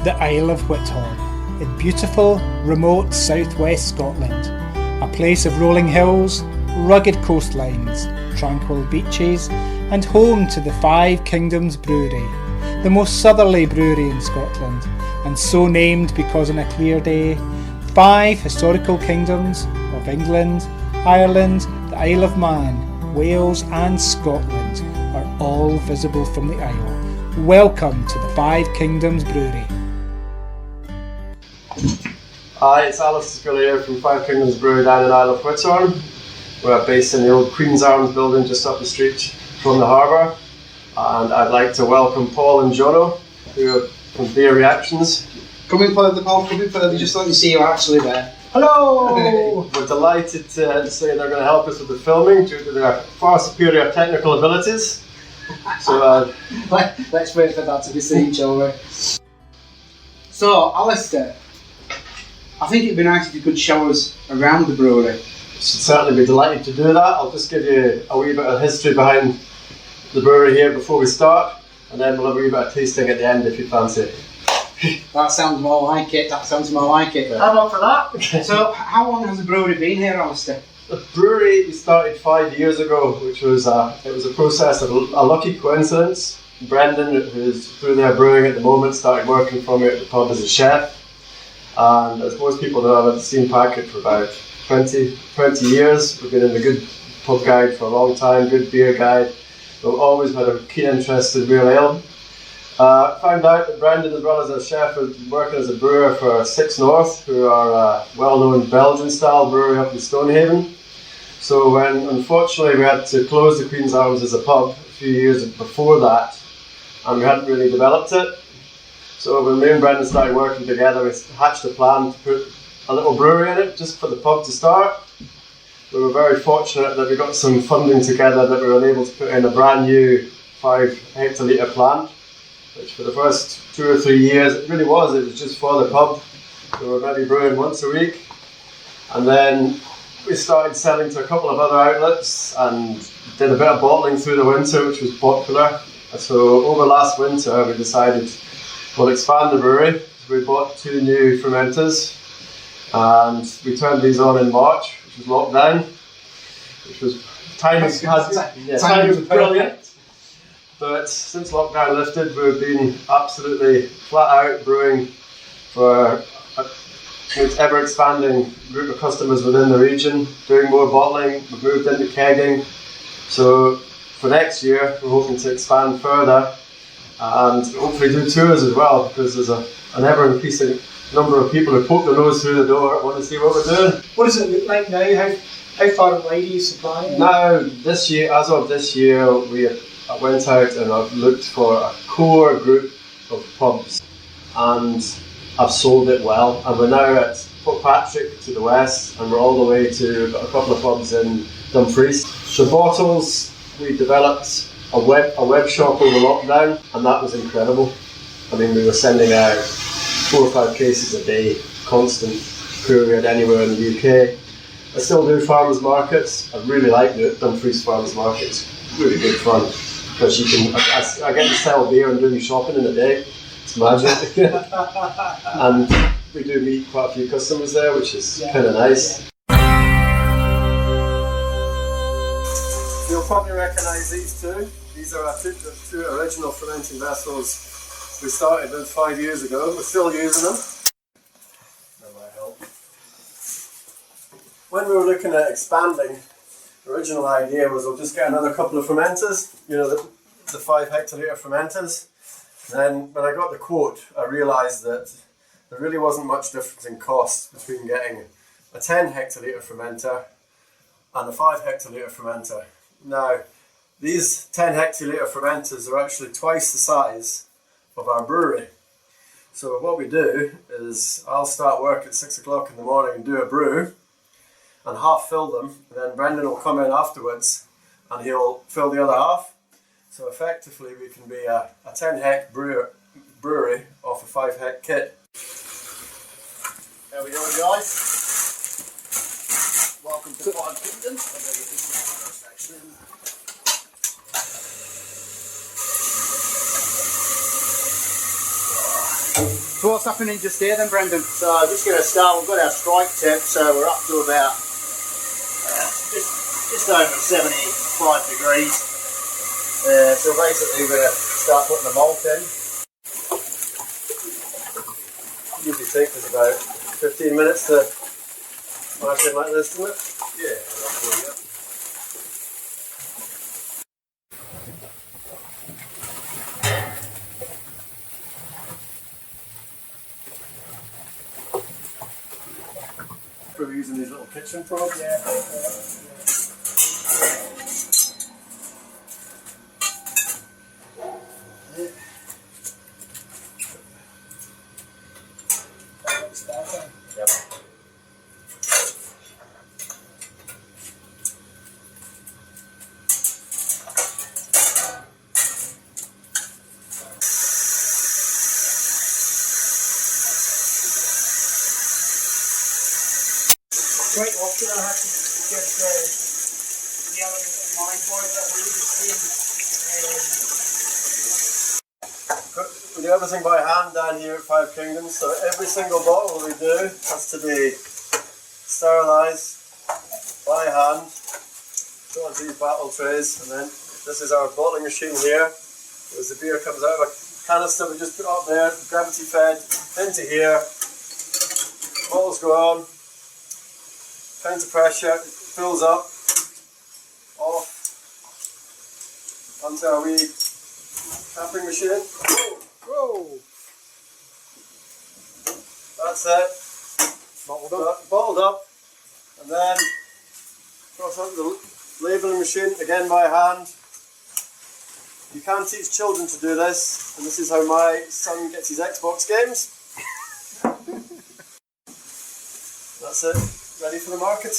the Isle of Whithorn, in beautiful, remote southwest Scotland, a place of rolling hills, rugged coastlines, tranquil beaches, and home to the Five Kingdoms Brewery, the most southerly brewery in Scotland, and so named because on a clear day, 5 historical kingdoms of England, Ireland, the Isle of Man, Wales and Scotland are all visible from the Isle. Welcome to the Five Kingdoms Brewery. Hi, it's Alastair here from Five Kingdoms Brewery down in Isle of Whithorn. We're based in the old Queen's Arms building just up the street from the harbour. And I'd like to welcome Paul and Jono, who are from Beer Reactions. Come in further, Paul, come in further, just let me see you actually there. Hello! We're delighted to say they're going to help us with the filming due to their far superior technical abilities. So let's wait for that to be seen, shall we? So, Alastair, I think it'd be nice if you could show us around the brewery. Should certainly be delighted to do that. I'll just give you a wee bit of history behind the brewery here before we start, and then we'll have a wee bit of tasting at the end if you fancy. That sounds more like it, How about for that? So, how long has the brewery been here, Alastair? The brewery we started 5 years ago, which was it was a process of a lucky coincidence. Brendon, who's through there brewing at the moment, started working for me at the pub as a chef. And as most people know, I've had the Steam Packet for about 20 years. We've been in the good pub guide for a long time, good beer guide. We've always had a keen interest in real ale. Found out that Brendon, as well as a chef, was working as a brewer for Six North, who are a well-known Belgian-style brewery up in Stonehaven. So when, unfortunately, we had to close the Queen's Arms as a pub a few years before that, and we hadn't really developed it. So when me and Brendon started working together, we hatched a plan to put a little brewery in it, just for the pub to start. We were very fortunate that we got some funding together that we were able to put in a brand new 5 hectolitre plant, which for the first 2 or 3 years, it was just for the pub. We were maybe brewing once a week. And then we started selling to a couple of other outlets and did a bit of bottling through the winter, which was popular. So over last winter, we decided we'll expand the brewery. We bought 2 new fermenters and we turned these on in March, which was lockdown, which was timing was brilliant. But since lockdown lifted, we've been absolutely flat out brewing for an ever expanding group of customers within the region, doing more bottling. We've moved into kegging. So for next year, we're hoping to expand further and hopefully do tours as well, because there's an ever increasing number of people who poke their nose through the door and want to see what we're doing. What does it look like now? How far away do you supply? Now, this year, as of this year, I went out and I've looked for a core group of pubs and I've sold it well. And we're now at Patrick to the west, and we're all the way to a couple of pubs in Dumfries. The bottles, we developed a web shop over lockdown, and that was incredible. I mean, we were sending out 4 or 5 cases a day, constant courier anywhere in the UK. I still do farmers markets. I really like the Dumfries farmers market. It's really good fun because I get to sell beer and do shopping in a day. It's magic. And we do meet quite a few customers there, which is kind of nice. You'll probably recognise these two. These are our 2 original fermenting vessels we started with 5 years ago. We're still using them. That might help. When we were looking at expanding, the original idea was we'll just get another couple of fermenters, the 5 hectolitre fermenters. Then when I got the quote, I realised that there really wasn't much difference in cost between getting a 10 hectolitre fermenter and a 5 hectolitre fermenter. Now, these 10 hectolitre fermenters are actually twice the size of our brewery. So what we do is I'll start work at 6 o'clock in the morning and do a brew and half fill them, and then Brendon will come in afterwards and he'll fill the other half. So effectively we can be a 10 hect brewery off a 5 hect kit. There we go, guys. Welcome to Five Kingdoms. So what's happening just here then, Brendon? So I'm just going to start. We've got our strike temp, so we're up to about just over 75 degrees. So basically we're going to start putting the malt in. Usually takes us about 15 minutes to mash it like this, doesn't it? Yeah, roughly, yeah. We're using these little kitchen probes. Yep. Quite often I have to get the element of my boy that I really We do everything by hand down here at Five Kingdoms, so every single bottle we do has to be sterilised by hand, go onto these bottle trays, and then this is our bottling machine here. As the beer comes out of a canister, we just put it up there, gravity fed into here, bottles go on, counter pressure, it fills up, off, onto our wee tapping machine. Whoa! That's it. Bottled up. And then cross out the labelling machine again by hand. You can teach children to do this, and this is how my son gets his Xbox games. That's it. Ready for the market.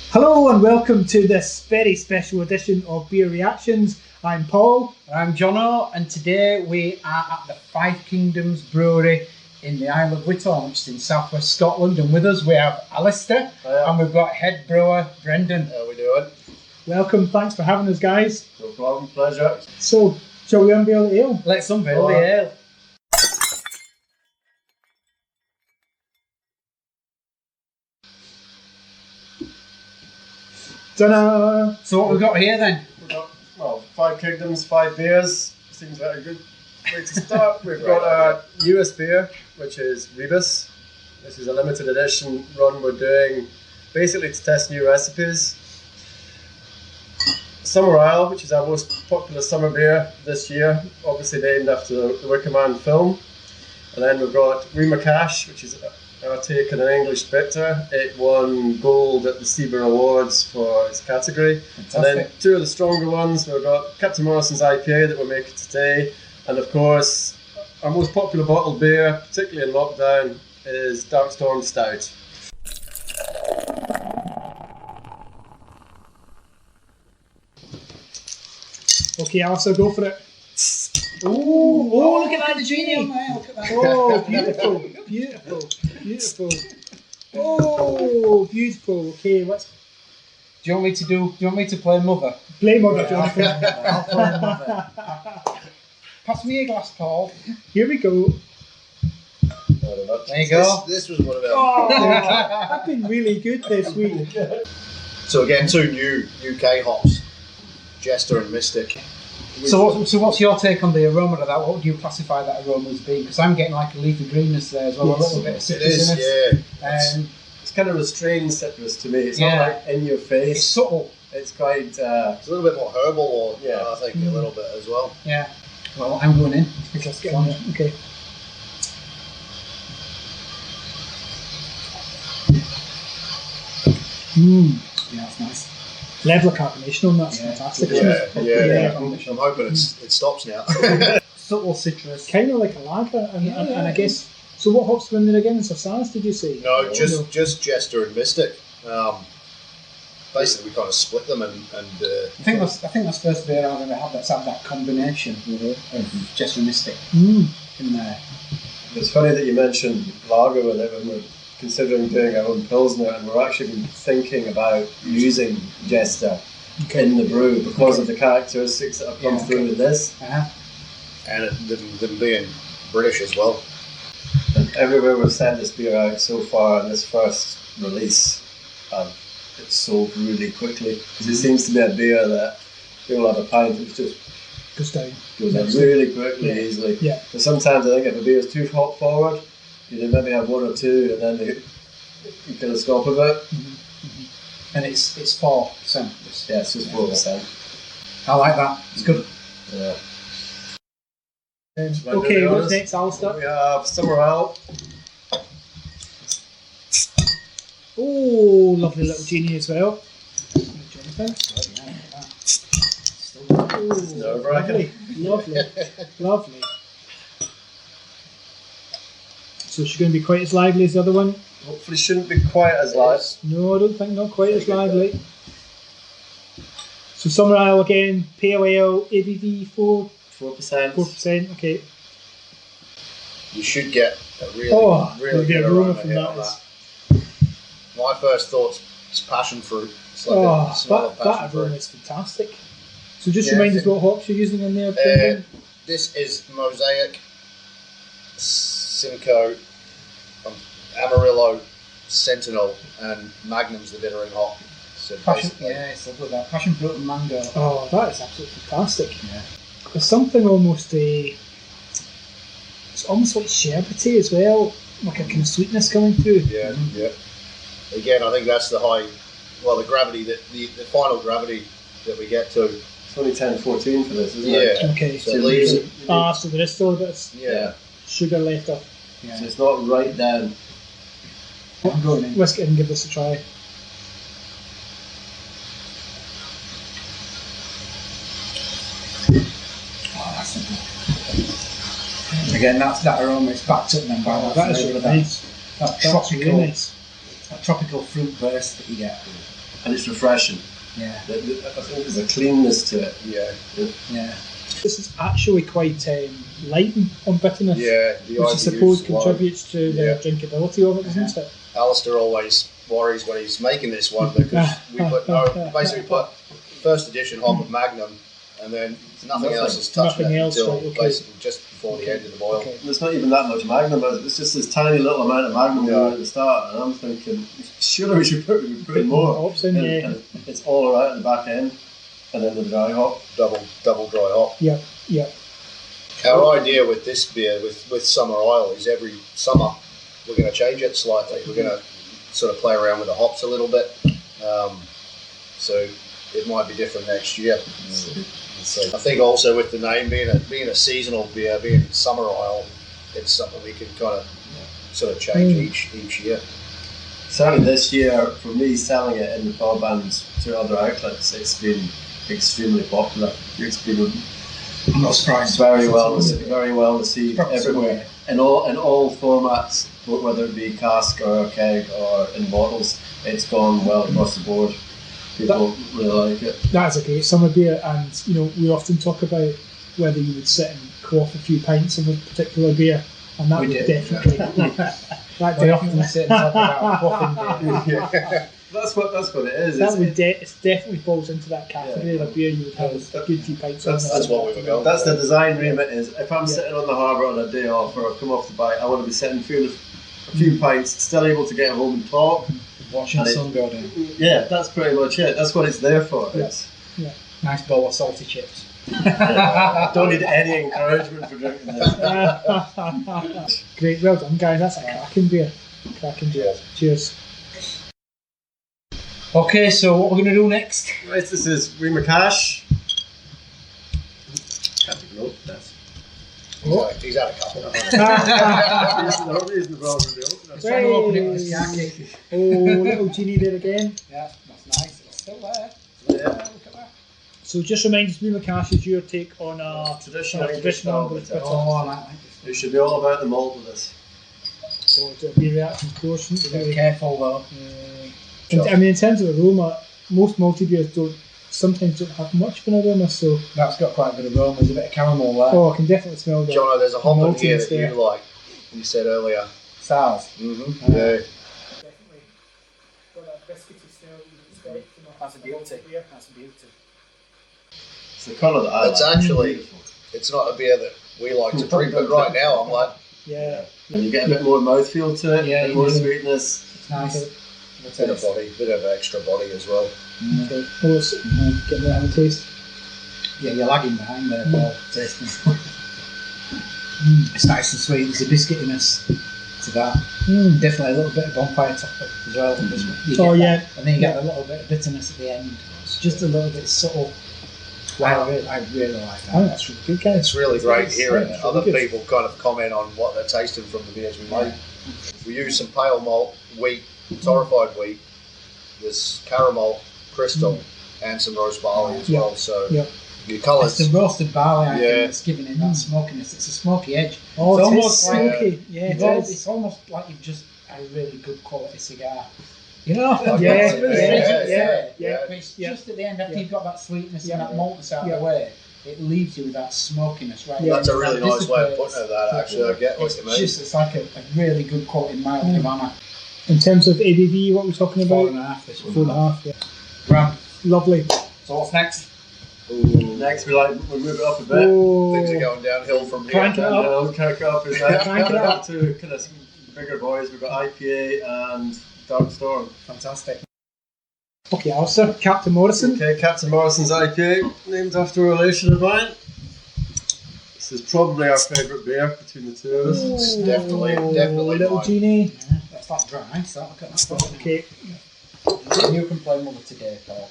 Hello and welcome to this very special edition of Beer Reactions. I'm Paul. I'm Jono, and today we are at the Five Kingdoms Brewery in the Isle of Whithorn, which is in southwest Scotland, and with us we have Alastair, and we've got head brewer Brendon. How we doing? Welcome, thanks for having us, guys. No problem, pleasure. So, shall we unveil the ale? Let's unveil the ale. Ta-da! So what we've got here then? We've got, well, Five Kingdoms, 5 beers. Seems like a good way to start. We've got our newest beer, which is Rebus. This is a limited edition run we're doing basically to test new recipes. Summerisle, which is our most popular summer beer this year, obviously named after the Wickerman film. And then we've got McAsh, which is our take on an English bitter. It won gold at the Seaber Awards for its category. Fantastic. And then two of the stronger ones, we've got Captain Morrison's IPA that we're making today. And of course, our most popular bottled beer, particularly in lockdown, is Dark Storm Stout. Okay, Alistair, go for it. Oh, look at that genie! Look at that. Oh, beautiful, beautiful, beautiful. Oh, beautiful. Okay, let's Do you want me to play mother? play Mother Jonathan. I'll play mother. Pass me a glass, Paul. Here we go. There you go. This was one of our. Oh, that's been really good this week. So again, two new UK hops, Jester and Mystic. So what's your take on the aroma of that? What would you classify that aroma as being? Because I'm getting like a leafy greenness there as well, a little bit of It citrus is, in it. yeah. It's kind of restrained citrus to me. It's Yeah. not like in your It's face. subtle. It's quite. It's a little bit more herbal, or Yeah. I think a little bit as well. Yeah. Well, I'm going in. Let's get on it. Okay. Yeah, that's nice. Level of carbonation on that's fantastic. Yeah. I'm hoping it stops now. Subtle citrus. Kind of like a lager, and I guess. So what hops were in there again? Sassas, did you say? No, just Jester and Mystic. Basically, we kind of split them, and I think that's the first beer I've ever had that's had that combination of Jester and Mystic in there. It's funny that you mentioned lager with it. When we're considering doing our own Pilsner, and we're actually been thinking about using Jester in the brew because of the characteristics that have come through with this. And them being British as well. And everywhere we've sent this beer out so far in this first release, it's sold really quickly. Because it seems to be a beer that people have a pint, it just Goes down really quickly, easily. Yeah. But sometimes I think if a beer is too hop forward, you maybe have one or two and then you kind of stop a bit. And it's 4%. Yeah, it's just 4%. I like that. It's good. Yeah. Okay, what's next, Alastair? We have Summerisle. Oh, lovely little genie as well. Jonathan. Nerve-wracking. Lovely. So she's going to be quite as lively as the other one? Hopefully shouldn't be quite as light. No, I don't think not quite as lively. So Summerisle again, pale ale, ABV 4%. 4%, okay. You should get a really the good aroma aroma from hit that on is... that. My first thoughts is passion fruit. It's like a smell of that passion fruit. aroma is fantastic. So just remind us what hops you're using in there, Brendon. This is Mosaic, Simcoe, Amarillo, Sentinel, and Magnum's the bittering hop. So It's lovely that. Passion fruit and mango. Oh, that is absolutely fantastic. Yeah. There's something almost it's almost like sherbety as well, like a kind of sweetness coming through. Yeah. Again, I think that's the gravity, the final gravity that we get to. It's only 10-14 for this, isn't it? Yeah. Okay. So it leaves it. So there is still a bit of sugar left up. So it's not right down. I'm going in. Let's get in and give this a try. Again, that aroma is backed up then by that is really nice. That tropical fruit burst that you get. And it's refreshing. Yeah. I think there's a cleanness to it. Yeah. This is actually quite light on bitterness. Yeah. Which I suppose contributes to the drinkability of it, doesn't it? Alastair always worries when he's making this one because we put first edition hop of Magnum, and then nothing else is touching it until basically just before the end of the boil. Okay. There's not even that much Magnum, it's just this tiny little amount of Magnum at the start, and I'm thinking, surely we should put more hops in. And it's all right at the back end, and then the dry hop. Double dry hop. Yep. Our idea with this beer, with Summerisle, is every summer we're going to change it slightly. We're going to sort of play around with the hops a little bit. So it might be different next year. So I think also with the name being a seasonal beer, being Summerisle, it's something we can kind of sort of change each year. Certainly this year, for me, selling it in the pub and to other outlets, it's been extremely popular. It's been I'm not surprised. Very well received everywhere. In all formats, whether it be cask or keg or in bottles, it's gone well across the board. People really like it. That's a great summer beer, and we often talk about whether you would sit and quaff a few pints of a particular beer, and that would definitely. We often sit and talk about quaffing beer. That's what it is. It definitely falls into that category of a beer you would have a good few pints of. That's what we were going. That's the design remit. Is if I'm sitting on the harbour on a day off or I've come off the bike, I want to be sitting feeling a few pints, still able to get home and talk. Watching the sun go down. Yeah, that's pretty much it. That's what it's there for. Yeah. Nice bowl of salty chips. Don't need any encouragement for drinking this. Great, well done, guys. That's a cracking beer. Cheers. Okay, so what we're going to do next? Right, this is McAsh. Can't be wrong. That's. He's had a couple. He's the problem. He's trying to open it with his khaki. Oh, little genie there again. Yeah, that's nice. It's still there. Yeah. Look at that. So just remind us, McAsh is your take on a traditional English bitter. Oh, I like this. It should be all about the malt with this. So it's a beer reaction quotient. Be careful though. In terms of aroma, most malty beers sometimes don't have much of an aroma, so that's got quite a good aroma. There's a bit of caramel there. Oh, I can definitely smell that. Jono, there's a hop in here that you like. You said earlier. Sours. Mm-hmm. Yeah. That's a beauty. That's a beauty. It's the colour that I It's like. actually, it's not a beer that we like to drink, but right now I'm like, Yeah. And you get a bit more mouthfeel to it, Yeah, a bit you more do. sweetness. It's nice. bit of body, bit of extra body as well. Okay. Let's get that on the taste. Yeah, you're lagging behind there, Paul. Tasting. It's nice and sweet. There's a biscuitiness to that. Definitely a little bit of bonfire top as well. You get Oh, that, yeah. and then you get a little bit of bitterness at the end. It's just a little bit subtle. Wow, I really like that. I think that's really good, guys. It's really great hearing really other good. people kind of comment on what they're tasting from the beers we make. We use some pale malt wheat, torrefied wheat. There's caramel, crystal, and some roast barley as well. So your It's colours. the roasted barley, I Yeah. think, that's giving it that smokiness. It's a smoky edge. Oh, It's it's almost almost like- smoky. Yeah, it is. It's almost like you've just had a really good quality cigar. You know? Yeah, It's yeah, really yeah, yeah. But it's yeah. just at the end, after Yeah. you've got that sweetness Yeah. and that maltness out Yeah. of the way, it leaves you with that smokiness, right? Yeah. That's a really That nice way of dissipates. putting it. That actually, I get what you mean. It's like a really good quality mild Havana. In terms of ABV, what we're talking about? 4.5 this one. 4.5, yeah. Grand. Lovely. So what's next? Next, we move it up a bit. Oh, Things are going downhill from here. Crank it up. And crank up is that. Crank it up. To kind of bigger boys. We've got IPA and Dark Storm. Fantastic. Okay, Alastair, Captain Morrison. Okay, Captain Morrison's IPA, named after a relation of mine. This is probably our favourite beer between the two of us. It's definitely Little mine. genie. Yeah, that's like dry ice, that. Look at that. Okay. You can play mother today, Paul.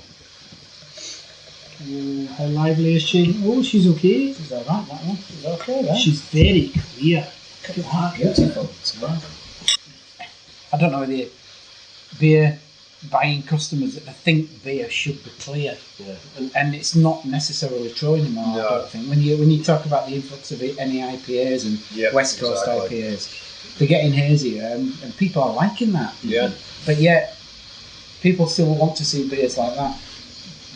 How lively is she? Oh, she's okay. She's alright, that one. She's okay, then. She's very clear. Look at that, beautiful. I don't know whether beer buying customers that think beer should be clear, Yeah. and it's not necessarily true anymore. No. I don't think when you talk about the influx of any IPAs and Yep, West Coast exactly. IPAs, they're getting hazier, and people are liking that. Yeah. But yet, people still want to see beers like that.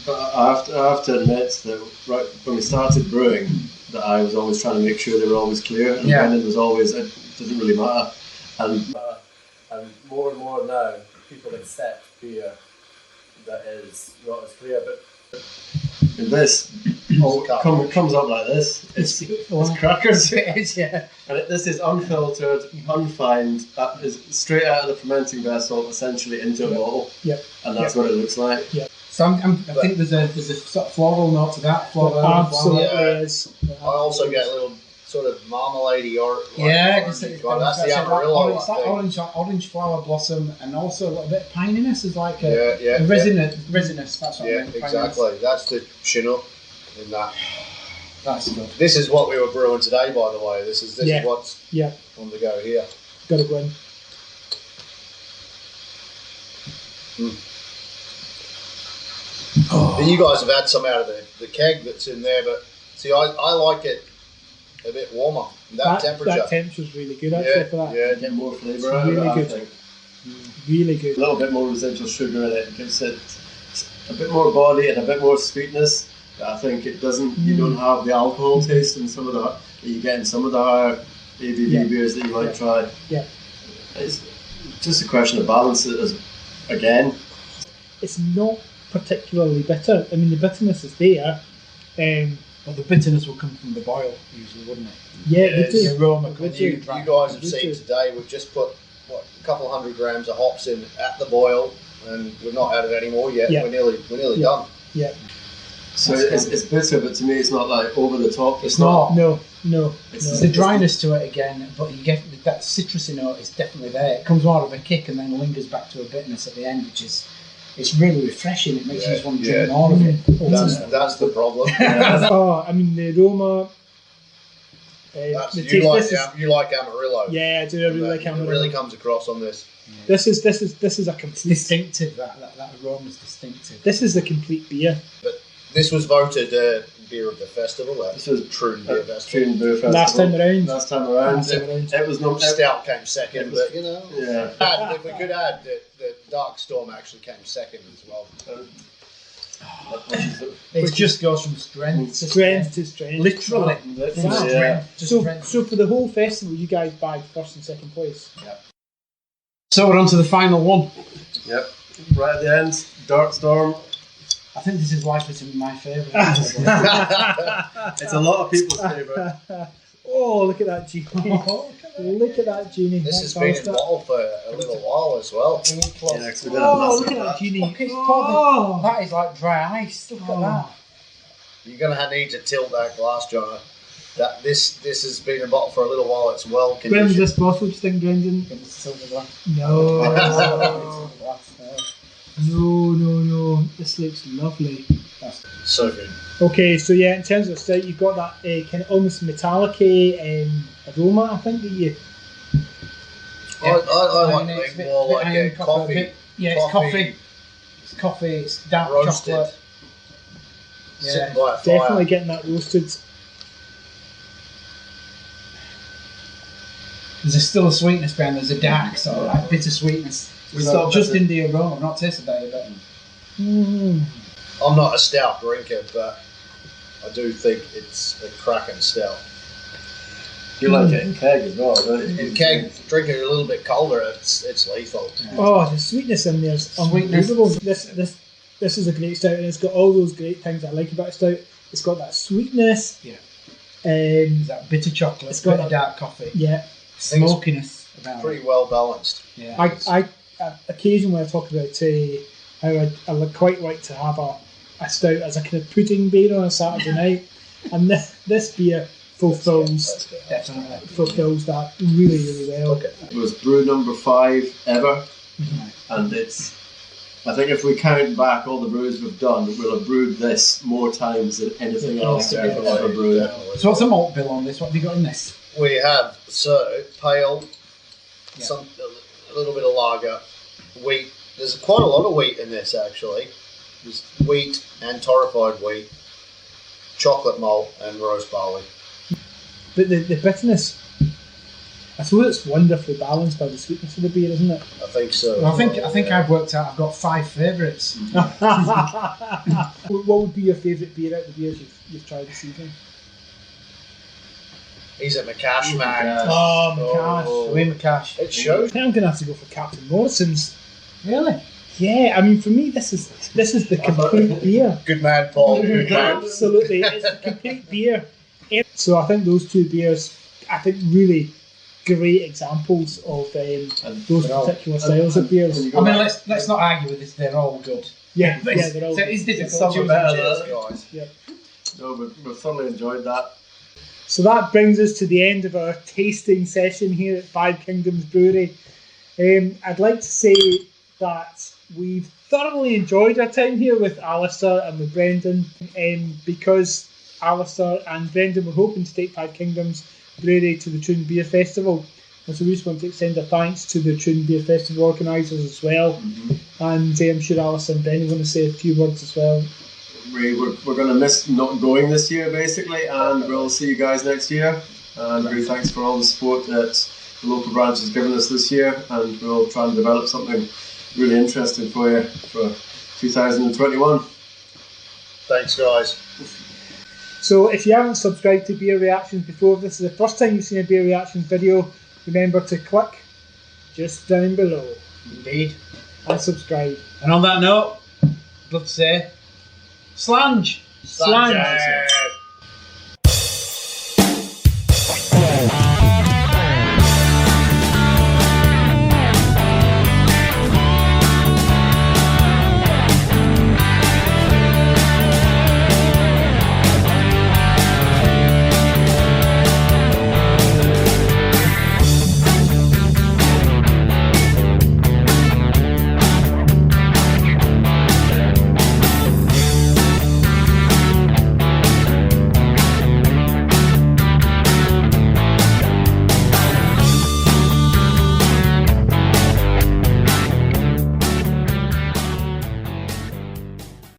But I have to admit that right when we started brewing, that I was always trying to make sure they were always clear, and Yeah. Brendon was always, it doesn't really matter. And more and more now, people accept beer that is not as clear. But this comes up like this. It's crackers. It is, yeah. And this is unfiltered, unfined. That is straight out of the fermenting vessel, essentially into a bottle. Yep. And that's what it looks like. So I think there's a sort of floral note to that. Floral, Absolutely Yeah. is. I also get a little sort of marmalade or Yeah, that's it's the Amarillo. It's like orange flower blossom, and also a little bit of pininess is like a Yeah, resinous. That's what I yeah, meant. pininess. exactly. That's the Chinook in that. That's good. This is what we were brewing today, by the way. This is Yeah. what's Yeah, on the go here. gotta go in. And you guys have had some out of the keg that's in there, but see, I like it a bit warmer. That temperature. That temperature's really good actually for that. Yeah, Get more flavour It's out of it, really I good. think. Really good. A little bit more residual sugar in it gives it a bit more body and a bit more sweetness. But I think it doesn't. You don't have the alcohol taste in some of the that you get in some of the higher ABV beers that you might try. Yeah. It's just a question of balance. Again, It's not particularly bitter. I mean, the bitterness is there. Well, the bitterness will come from the boil usually, wouldn't it? Yeah, Yeah, they do. The aroma. They comes do. in you dry. guys have Would seen you? today. We've just put a couple hundred grams of hops in at the boil, and we've not added any more yet. Yeah. We're nearly Yeah. done. Yeah. so it's bitter, but to me, it's not like over the top. It's not. No. It's There's a dryness to it again, but you get that citrusy note is definitely there. It comes more of a kick and then lingers back to a bitterness at the end, which is it's really refreshing. It makes you just want to drink Yeah. more of it. That's the problem. Oh, I mean the aroma. That's, the you taste. like This is, you like Amarillo. yeah, I do. I really like It Amarillo. really comes across on this. This is a It's complete. distinctive. That aroma is distinctive. This is a complete beer. This was voted beer of the festival. This was True Beer Festival. Tune Beer Festival. Last time around. Last time around. Last time around. It was no. Stout came second, It was- but you know. Yeah. And if we could add the Dark Storm actually came second as well. It just goes from strength to Strength to strength. Literally. From Yeah. strength to So, strength. so for the whole festival, you guys bagged first and second place. So we're on to the final one. Yep. right at the end, Dark Storm. I think this is likely to be my favourite. It's a lot of people's favourite. Oh, look at that genie. Look at that genie. This has been in bottle for a little while as well. Yeah, 'cause we did a Oh, massive look at that batch. genie. Look, it's Oh. that is like dry ice. Look at that. You're gonna need to tilt that glass, Jono. That this has been in bottle for a little while. It's well When's conditioned. this bottle, do you think, Brendon? It's a silver glass. No. Silver No. This looks lovely. So good. Okay, so yeah, in terms of stout, you've got that kind of almost metallic-y aroma, I think, that you... I like It's think a bit- more bit like iron a copper, coffee. bit- yeah, it's coffee. It's coffee. It's dark Roasted. chocolate. Sitting Yeah, by a fire. Definitely getting that roasted. there's still a sweetness behind. There's a dark sort of like bitter sweetness. We still Just miss it. in the aroma. I've not tasted that yet, but I'm not a stout drinker, but I do think it's a cracking stout. You like it in keg as well, don't you? In keg, drinking it a little bit colder, it's lethal. Oh, the sweetness in there is unbelievable. This is a great stout, and it's got all those great things I like about a stout. It's got that sweetness. Yeah. Um, that bitter chocolate. It's got bit of dark coffee. yeah. Smokiness about Pretty well balanced. it. Yeah. I occasionally I talk about how I would quite like to have a stout as a kind of pudding beer on a Saturday night, and this beer fulfills Definitely. that really well. Okay. It was brew number 5 ever, and it's. I think if we count back all the brews we've done, we'll have brewed this more times than anything else Yeah, we've ever brewed. Definitely. So what's the malt bill on this? What have you got in this? We have pale, Yeah. a little bit of lager, wheat. There's quite a lot of wheat in this actually. There's wheat and torrefied wheat, chocolate malt, and roast barley. But the bitterness, I suppose it's wonderfully balanced by the sweetness of the beer, isn't it? I think so. Well, I think I've worked out. I've got 5 favourites. What would be your favourite beer out of the beers you've tried this evening? He's a McAsh man. McAsh. Oh, McAsh. Oh. Wayne McAsh. It I shows. think I'm going to have to go for Captain Morrison's. Really? Yeah, I mean, for me, this is the complete beer. Good man, Paul. Good man. Absolutely, it's the complete beer. So I think those two beers, really great examples of those particular styles of beers. I mean, let's not argue with this. They're all good. Yeah, they're all So it's difficult. Some are choosing better cheers. than others. Guys. No, we've thoroughly enjoyed that. So that brings us to the end of our tasting session here at Five Kingdoms Brewery. I'd like to say that we've thoroughly enjoyed our time here with Alastair and with Brendon, because Alastair and Brendon were hoping to take Five Kingdoms Brewery to the Troon Beer Festival. And so we just want to extend our thanks to the Troon Beer Festival organisers as well. And I'm sure Alastair and Brendon want to say a few words as well. We're going to miss not going this year, basically, and we'll see you guys next year. And really thanks for all the support that the local branch has given us this year, and we'll try and develop something really interesting for you for 2021. Thanks, guys. So if you haven't subscribed to Beer Reactions before, if this is the first time you've seen a Beer Reactions video, remember to click just down below Indeed. and subscribe. And on that note, I'd love to say, Slange! Slange!